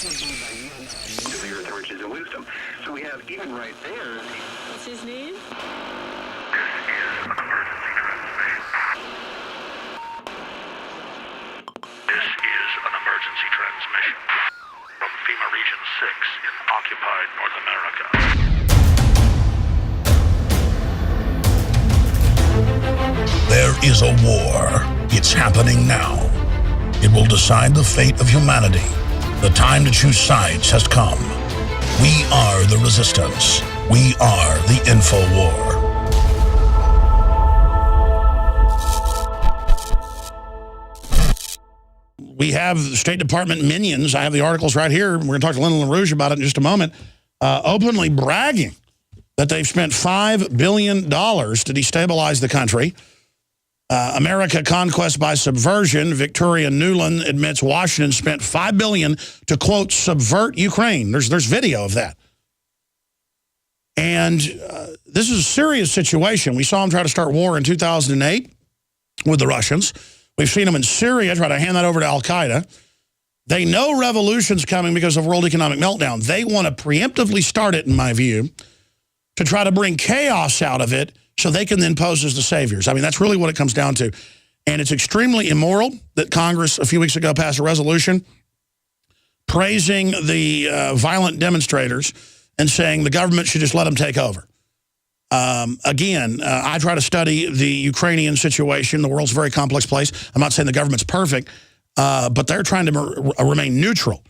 the earth, riches, and wisdom. So we have, even right there... What's his name? This is an emergency transmission from FEMA Region 6 in occupied North America. There is a war. It's happening now. It will decide the fate of humanity. The time to choose sides has come. We are the resistance. We are the info war. We have State Department minions. I have the articles right here. We're going to talk to Lyndon LaRouche about it in just a moment. Openly bragging that they've spent $5 billion to destabilize the country. America Conquest by Subversion. Victoria Nuland admits Washington spent $5 billion to, quote, subvert Ukraine. There's video of that. And this is a serious situation. We saw them try to start war in 2008 with the Russians. We've seen them in Syria try to hand that over to al-Qaeda. They know revolution's coming because of world economic meltdown. They want to preemptively start it, in my view, to try to bring chaos out of it so they can then pose as the saviors. I mean, that's really what it comes down to. And it's extremely immoral that Congress a few weeks ago passed a resolution praising the violent demonstrators and saying the government should just let them take over. Again, I try to study the Ukrainian situation. The world's a very complex place. I'm not saying the government's perfect, but they're trying to remain neutral.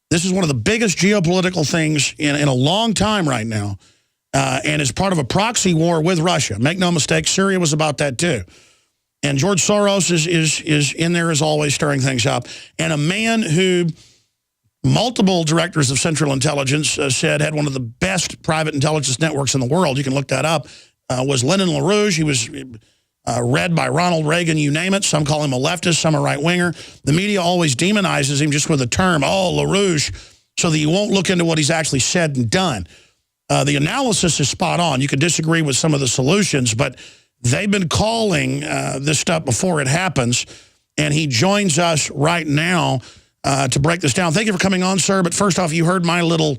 This is one of the biggest geopolitical things in a long time right now, and is part of a proxy war with Russia. Make no mistake, Syria was about that too. And George Soros is in there as always, stirring things up. And a man who multiple directors of Central Intelligence said had one of the best private intelligence networks in the world, you can look that up, was Lyndon LaRouche. He was read by Ronald Reagan, you name it. Some call him a leftist, some a right-winger. The media always demonizes him just with the term, oh, LaRouche, so that you won't look into what he's actually said and done. The analysis is spot on. You can disagree with some of the solutions, but they've been calling this stuff before it happens, and he joins us right now to break this down. Thank you for coming on, sir. But first off, you heard my little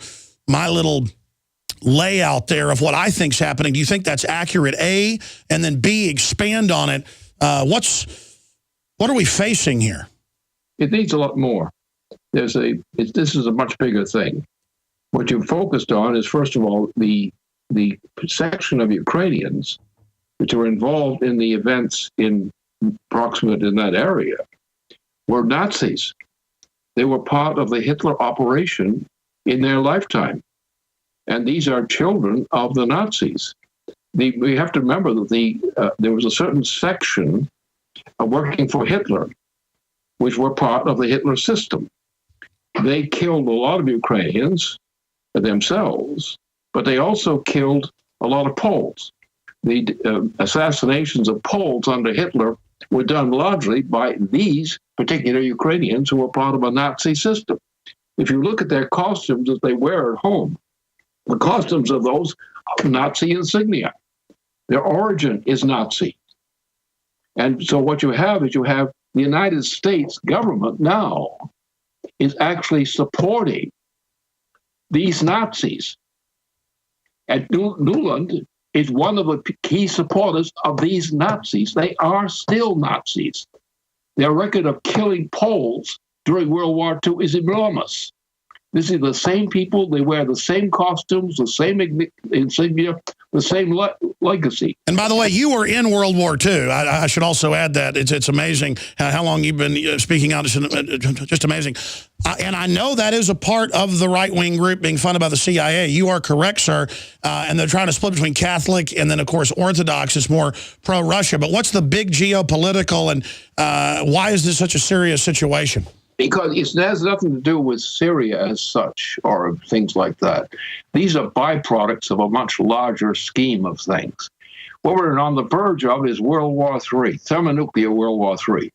layout there of what I think's happening. Do you think that's accurate, A? And then B, expand on it. What are we facing here? It needs a lot more. This is a much bigger thing. What you focused on is, first of all, the section of Ukrainians which were involved in the events proximate in that area were Nazis. They were part of the Hitler operation in their lifetime. And these are children of the Nazis. We have to remember that there was a certain section working for Hitler, which were part of the Hitler system. They killed a lot of Ukrainians themselves, but they also killed a lot of Poles. The assassinations of Poles under Hitler were done largely by these particular Ukrainians who were part of a Nazi system. If you look at their costumes that they wear at home, the costumes of those are Nazi insignia. Their origin is Nazi. And so what you have is the United States government now is actually supporting these Nazis. And Nuland is one of the key supporters of these Nazis. They are still Nazis. Their record of killing Poles during World War II is enormous. This is the same people. They wear the same costumes, the same insignia, the same legacy. And by the way, you were in World War II. I should also add that. It's amazing how long you've been speaking out. It's just amazing. And I know that is a part of the right-wing group being funded by the CIA. You are correct, sir. And they're trying to split between Catholic and then, of course, Orthodox is more pro-Russia. But what's the big geopolitical and why is this such a serious situation? Because it has nothing to do with Syria as such or things like that. These are byproducts of a much larger scheme of things. What we're on the verge of is World War III, thermonuclear World War III.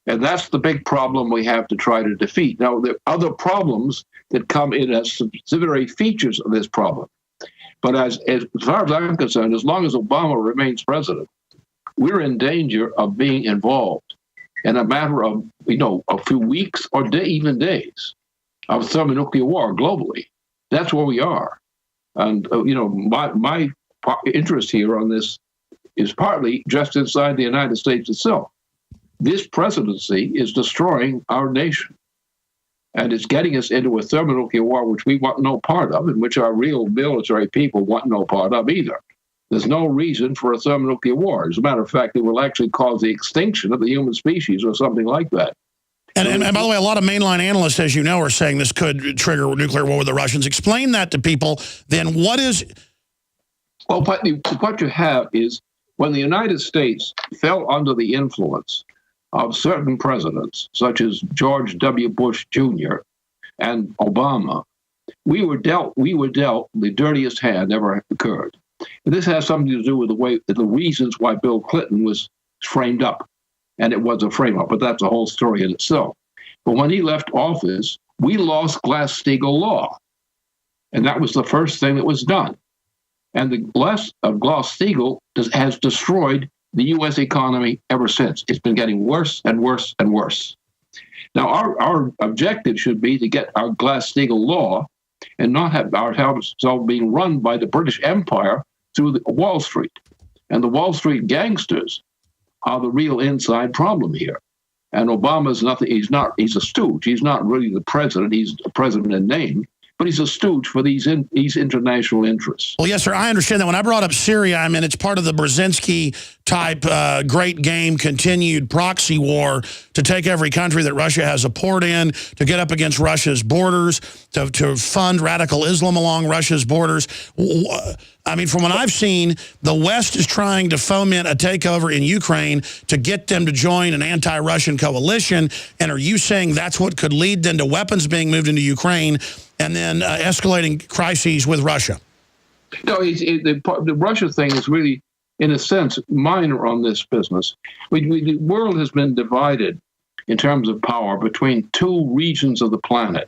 And that's the big problem we have to try to defeat. Now, there are other problems that come in as subsidiary features of this problem. But as far as I'm concerned, as long as Obama remains president, we're in danger of being involved in a matter of, a few weeks or even days. of thermonuclear war globally. That's where we are. And, my interest here on this is partly just inside the United States itself. This presidency is destroying our nation. And it's getting us into a thermonuclear war, which we want no part of, and which our real military people want no part of either. There's no reason for a thermonuclear war. As a matter of fact, it will actually cause the extinction of the human species or something like that. And by the way, a lot of mainline analysts, as you know, are saying this could trigger a nuclear war with the Russians. Explain that to people. Then what is... Well, what you have is when the United States fell under the influence of certain presidents, such as George W. Bush Jr. and Obama, we were dealt the dirtiest hand ever occurred. And this has something to do with the reasons why Bill Clinton was framed up. And it was a frame-up, but that's a whole story in itself. But when he left office, we lost Glass-Steagall law. And that was the first thing that was done. And the loss of Glass-Steagall has destroyed the U.S. economy ever since. It's been getting worse and worse and worse. Now, our objective should be to get our Glass-Steagall law and not have ourselves being run by the British Empire through Wall Street. And the Wall Street gangsters are the real inside problem here. And Obama's nothing, he's a stooge. He's not really the president. He's a president in name, but he's a stooge for these international interests. Well, yes, sir, I understand that. When I brought up Syria, I mean, it's part of the Brzezinski-type great game continued proxy war to take every country that Russia has a port in, to get up against Russia's borders, to fund radical Islam along Russia's borders. I mean, from what I've seen, the West is trying to foment a takeover in Ukraine to get them to join an anti-Russian coalition. And are you saying that's what could lead then to weapons being moved into Ukraine and then escalating crises with Russia? No, the Russia thing is really, in a sense, minor on this business. The world has been divided in terms of power between two regions of the planet.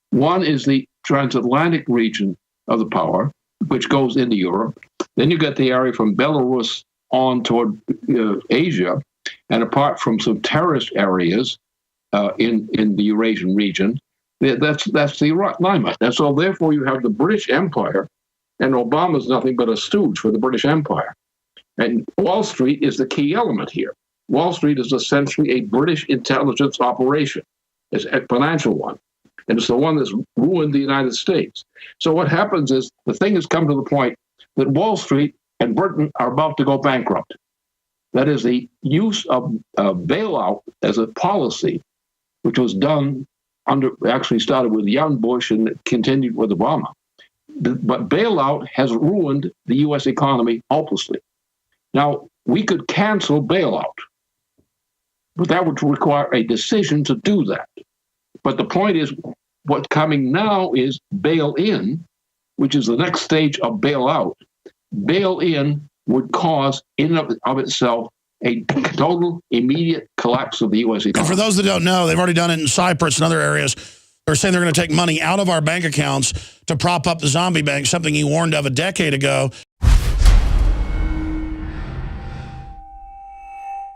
One is the transatlantic region of the power, which goes into Europe. Then you get the area from Belarus on toward Asia, and apart from some terrorist areas in the Eurasian region, that's the alignment. And so therefore you have the British Empire, and Obama's nothing but a stooge for the British Empire. And Wall Street is the key element here. Wall Street is essentially a British intelligence operation. It's a financial one. And it's the one that's ruined the United States. So what happens is the thing has come to the point that Wall Street and Britain are about to go bankrupt. That is the use of bailout as a policy, which was done actually started with young Bush and continued with Obama. But bailout has ruined the U.S. economy hopelessly. Now, we could cancel bailout, but that would require a decision to do that. But the point is, what's coming now is bail-in, which is the next stage of bailout. Bail-in would cause, in and of itself, a total, immediate collapse of the U.S. economy. And for those that don't know, they've already done it in Cyprus and other areas. They're saying they're going to take money out of our bank accounts to prop up the zombie bank, something he warned of a decade ago.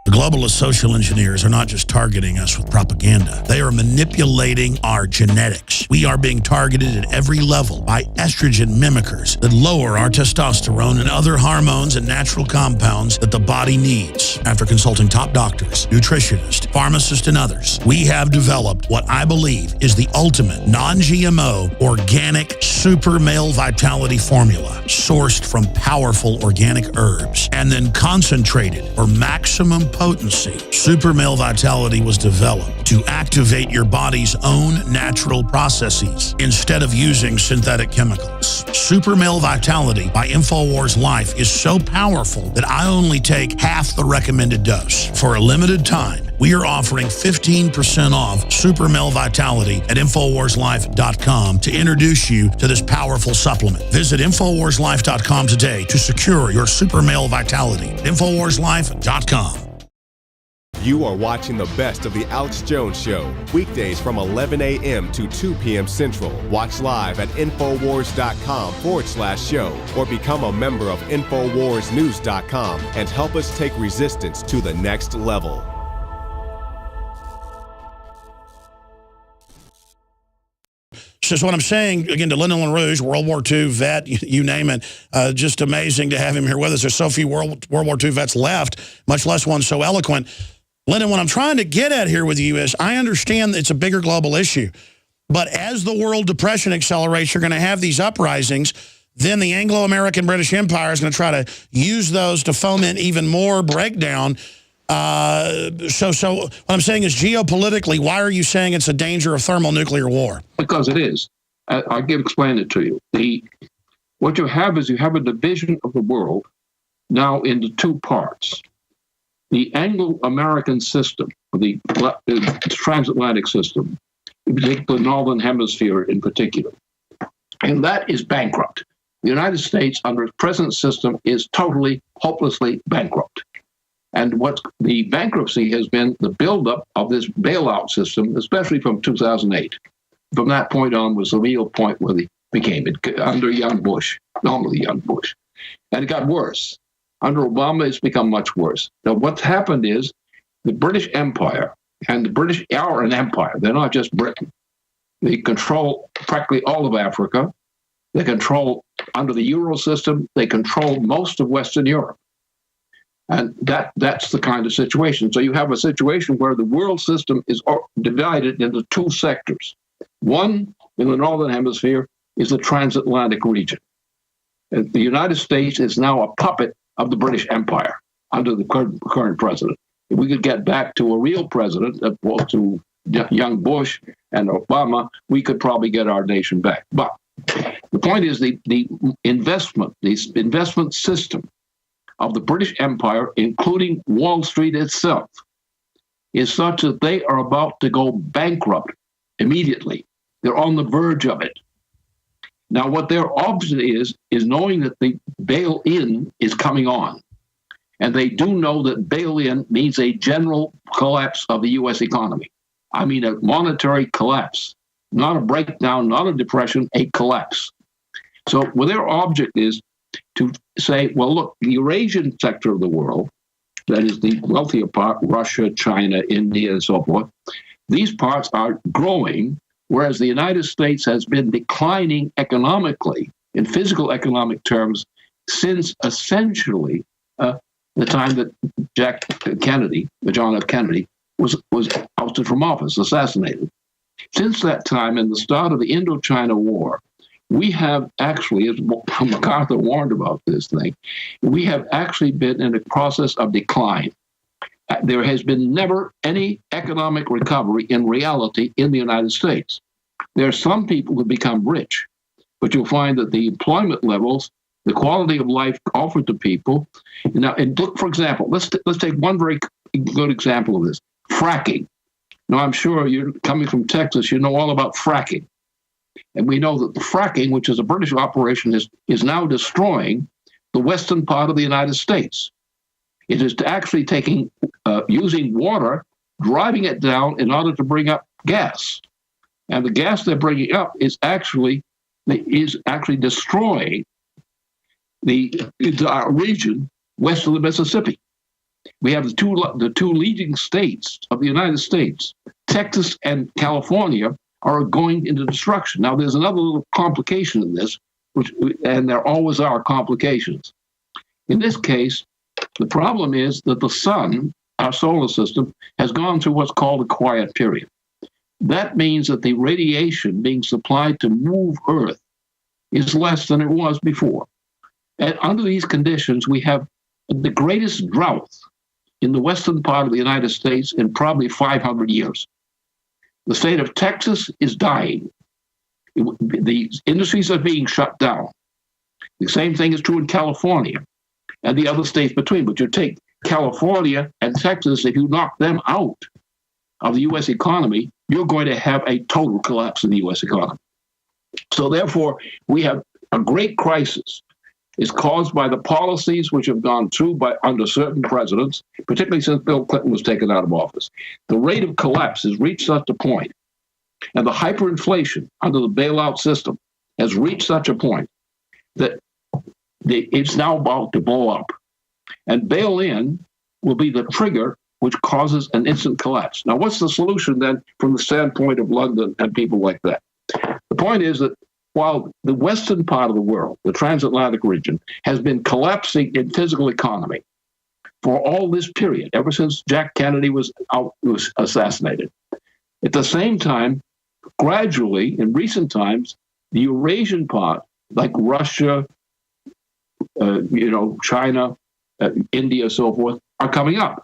The globalist social engineers are not just targeting us with propaganda. They are manipulating our genetics. We are being targeted at every level by estrogen mimickers that lower our testosterone and other hormones and natural compounds that the body needs. After consulting top doctors, nutritionists, pharmacists, and others, we have developed what I believe is the ultimate non-GMO organic super male vitality formula sourced from powerful organic herbs and then concentrated for maximum potency. Super Male Vitality was developed to activate your body's own natural processes instead of using synthetic chemicals. Super Male Vitality by InfoWars Life is so powerful that I only take half the recommended dose. For a limited time, we are offering 15% off Super Male Vitality at InfoWarsLife.com to introduce you to this powerful supplement. Visit InfoWarsLife.com today to secure your Super Male Vitality. InfoWarsLife.com. You are watching the best of The Alex Jones Show, weekdays from 11 a.m. to 2 p.m. Central. Watch live at Infowars.com/show or become a member of InfoWarsNews.com and help us take resistance to the next level. So what I'm saying, again, to Lyndon LaRouche, World War II vet, you name it, just amazing to have him here with us. There's so few World War II vets left, much less one so eloquent. Lyndon, what I'm trying to get at here with you is I understand that it's a bigger global issue. But as the world depression accelerates, you're going to have these uprisings. Then the Anglo-American British Empire is going to try to use those to foment even more breakdown. So what I'm saying is geopolitically, why are you saying it's a danger of thermonuclear war? Because it is. I'll explain it to you. What you have is you have a division of the world now into two parts. The Anglo-American system, the transatlantic system, the Northern Hemisphere in particular, and that is bankrupt. The United States, under its present system, is totally, hopelessly bankrupt. And what the bankruptcy has been the buildup of this bailout system, especially from 2008. From that point on was the real point where they became it, under young Bush, normally young Bush. And it got worse. Under Obama, it's become much worse. Now, what's happened is the British Empire, and the British are an empire. They're not just Britain. They control practically all of Africa. They control, under the Euro system, they control most of Western Europe. And that's the kind of situation. So you have a situation where the world system is divided into two sectors. One, in the Northern Hemisphere, is the transatlantic region. And the United States is now a puppet of the British Empire under the current president. If we could get back to a real president, as opposed to young Bush and Obama, we could probably get our nation back. But the point is the investment system of the British Empire, including Wall Street itself, is such that they are about to go bankrupt immediately. They're on the verge of it. Now, what their option is knowing that the bail-in is coming on. And they do know that bail-in means a general collapse of the U.S. economy. I mean, a monetary collapse, not a breakdown, not a depression, a collapse. So well, their object is to say, well, look, the Eurasian sector of the world, that is the wealthier part, Russia, China, India, and so forth, these parts are growing, whereas the United States has been declining economically, in physical economic terms, since essentially the time that John F. Kennedy, was ousted from office, assassinated. Since that time, in the start of the Indochina War, we have actually, as MacArthur warned about this thing, we have actually been in a process of decline. There has been never any economic recovery in reality in the United States. There are some people who become rich, but you'll find that the employment levels, the quality of life offered to people. Now, and look, for example, let's take one very good example of this: fracking. Now, I'm sure you're coming from Texas, you know all about fracking. And we know that the fracking, which is a British operation, is now destroying the western part of the United States. It is actually using water, driving it down in order to bring up gas. And the gas they're bringing up is actually destroying the region west of the Mississippi. We have the two leading states of the United States, Texas and California, are going into destruction. Now, there's another little complication in this, and there always are complications. In this case, the problem is that the sun, our solar system, has gone through what's called a quiet period. That means that the radiation being supplied to move Earth is less than it was before. And under these conditions, we have the greatest drought in the western part of the United States in probably 500 years. The state of Texas is dying. The industries are being shut down. The same thing is true in California and the other states between. But you take California and Texas, if you knock them out of the U.S. economy, you're going to have a total collapse in the U.S. economy. So therefore, we have a great crisis. It's caused by the policies which have gone through under certain presidents, particularly since Bill Clinton was taken out of office. The rate of collapse has reached such a point, and the hyperinflation under the bailout system has reached such a point that it's now about to blow up. And bail-in will be the trigger which causes an instant collapse. Now, what's the solution then from the standpoint of London and people like that? The point is that while the western part of the world, the transatlantic region, has been collapsing in physical economy for all this period, ever since Jack Kennedy was assassinated, at the same time, gradually, in recent times, the Eurasian part, like Russia, China, India, so forth, are coming up.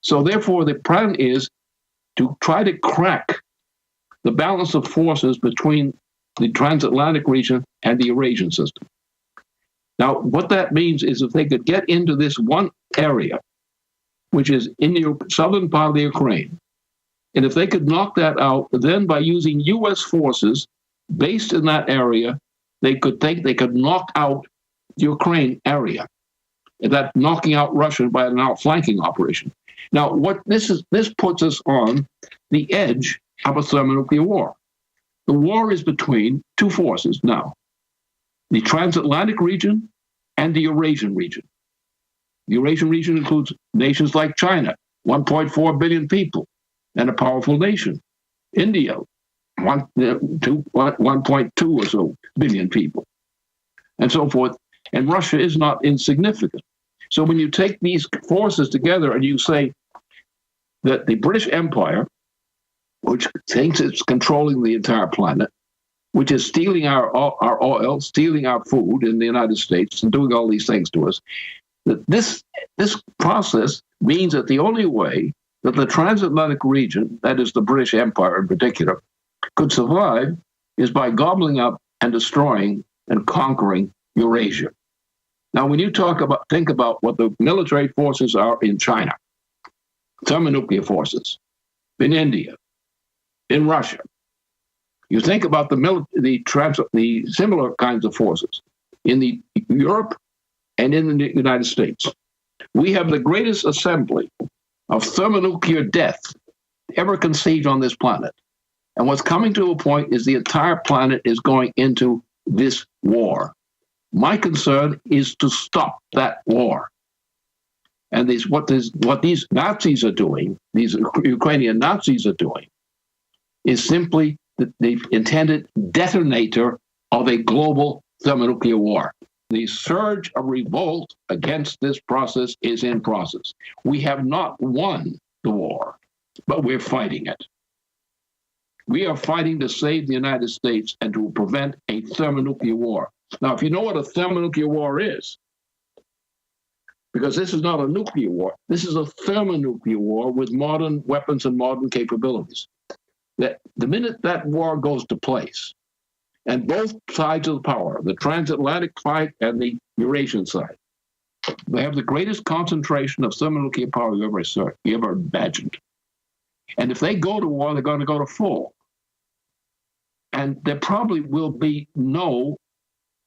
So therefore, the plan is to try to crack the balance of forces between the transatlantic region and the Eurasian system. Now, what that means is if they could get into this one area, which is in the southern part of the Ukraine, and if they could knock that out, then by using U.S. forces based in that area, they could knock out the Ukraine area. And that knocking out Russia by an outflanking operation. Now, what this puts us on the edge of a thermonuclear war. The war is between two forces now, the transatlantic region and the Eurasian region. The Eurasian region includes nations like China, 1.4 billion people, and a powerful nation. India, 1.2 or so billion people, and so forth. And Russia is not insignificant. So when you take these forces together and you say that the British Empire, which thinks it's controlling the entire planet, which is stealing our oil, stealing our food in the United States, and doing all these things to us, that this process means that the only way that the transatlantic region, that is the British Empire in particular, could survive is by gobbling up and destroying and conquering Eurasia. Now, when you think about what the military forces are in China, thermonuclear forces, in India, in Russia, you think about the similar kinds of forces in Europe and in the United States. We have the greatest assembly of thermonuclear death ever conceived on this planet. And what's coming to a point is the entire planet is going into this war. My concern is to stop that war. And what these Nazis are doing, these Ukrainian Nazis are doing, is simply the intended detonator of a global thermonuclear war. The surge of revolt against this process is in process. We have not won the war, but we're fighting it. We are fighting to save the United States and to prevent a thermonuclear war. Now, if you know what a thermonuclear war is, because this is not a nuclear war, this is a thermonuclear war with modern weapons and modern capabilities. That the minute that war goes to place, and both sides of the power, the transatlantic side and the Eurasian side, they have the greatest concentration of thermonuclear power you ever imagined. And if they go to war, they're going to go to full. And there probably will be no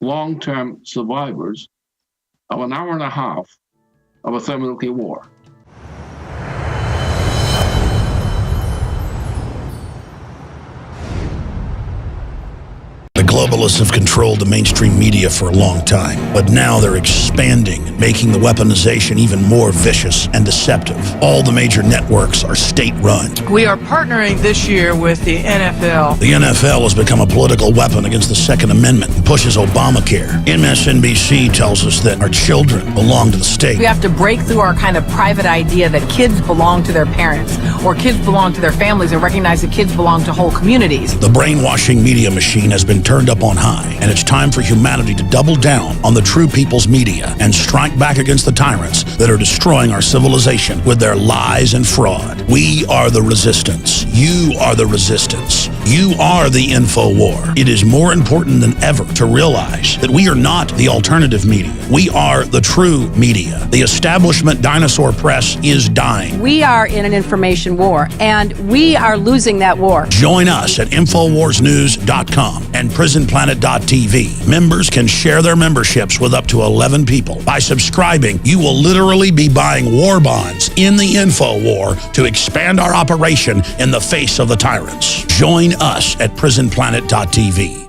long-term survivors of an hour and a half of a thermonuclear war. The globalists have controlled the mainstream media for a long time, but now they're expanding and making the weaponization even more vicious and deceptive. All the major networks are state-run. We are partnering this year with the NFL. The NFL has become a political weapon against the Second Amendment and pushes Obamacare. MSNBC tells us that our children belong to the state. We have to break through our kind of private idea that kids belong to their parents or kids belong to their families and recognize that kids belong to whole communities. The brainwashing media machine has been turned up on high, and it's time for humanity to double down on the true people's media and strike back against the tyrants that are destroying our civilization with their lies and fraud. We are the resistance. You are the resistance. You are the info war. It is more important than ever to realize that we are not the alternative media. We are the true media. The establishment dinosaur press is dying. We are in an information war, and we are losing that war. Join us at InfoWarsNews.com and PrisonPlanet.tv. Members can share their memberships with up to 11 people. By subscribing, you will literally be buying war bonds in the info war to expand our operation in the face of the tyrants. Join us at PrisonPlanet.tv.